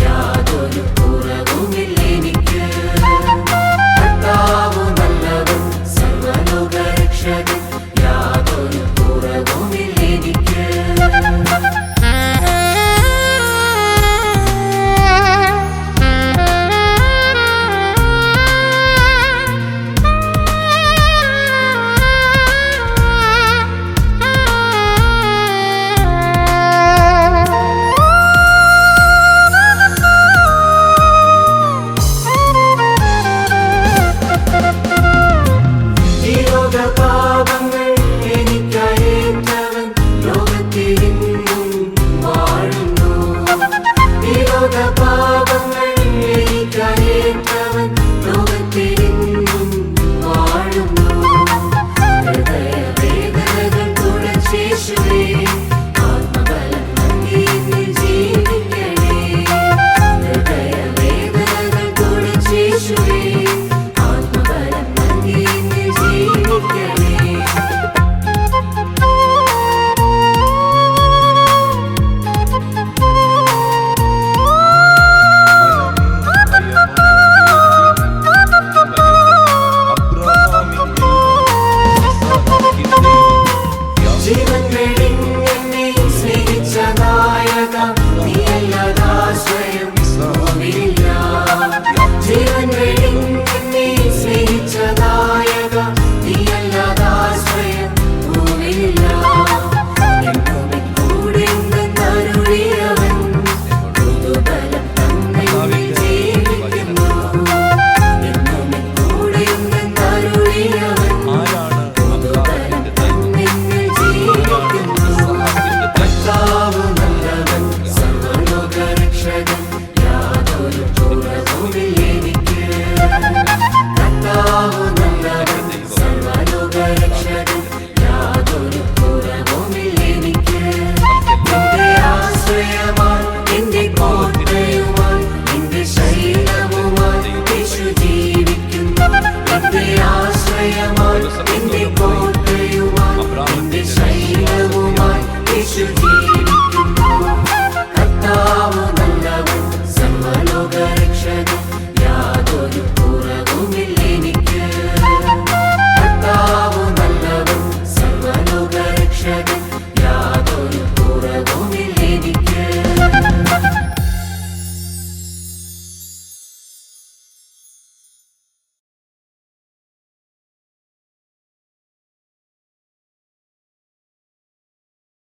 യാതൊരു കുറവുമില്ലെനിക്ക്. കർത്താവ് നല്ലവൻ, സർവ്വലോകരക്ഷകൻ, യാതൊരു കുറവുമില്ലെനിക്ക്. പാപങ്ങൾ എനിക്കയേറ്റവൻ ലോകത്തിലെങ്ങും വാഴുന്നു. പാപങ്ങൾ എനിക്കയേറ്റവൻ ലോകത്തിലെങ്ങും വാഴുന്നു. ഹൃദയവേദനകൾ തുളച്ചേശുവേ, ആത്മബലം നൽകി എന്നിൽ ജീവിക്കണേ. ഹൃദയവേദനകൾ തുളച്ചേശുവേ, ആത്മബലം നൽകി എന്നിൽ ജീവിക്കണേ. ജീവൻ വെടിഞ്ഞെന്നെ സ്നേഹിച്ച നായക, നീയല്ലാതാശ്രയം ഭൂമിയില്ല. ജീവൻ വെടിഞ്ഞെന്നെ സ്നേഹിച്ച നായക, നീയല്ലാതാശ്രയം ഭൂമിയില്ല. എന്നും കൂടെ ഉണ്ടെന്നരുളിയവൻ, പുതുബലം തന്നിൽ ജീവിക്കുന്നു. എന്നും കൂടെ ഉണ്ടെന്നരുളിയവൻ, പുതുബലം തന്നിൽ ജീവിക്കുന്നു. കർത്താവ് നല്ലവൻ, സർവ്വലോകരക്ഷകൻ, യാതൊരു കുറവുമില്ല.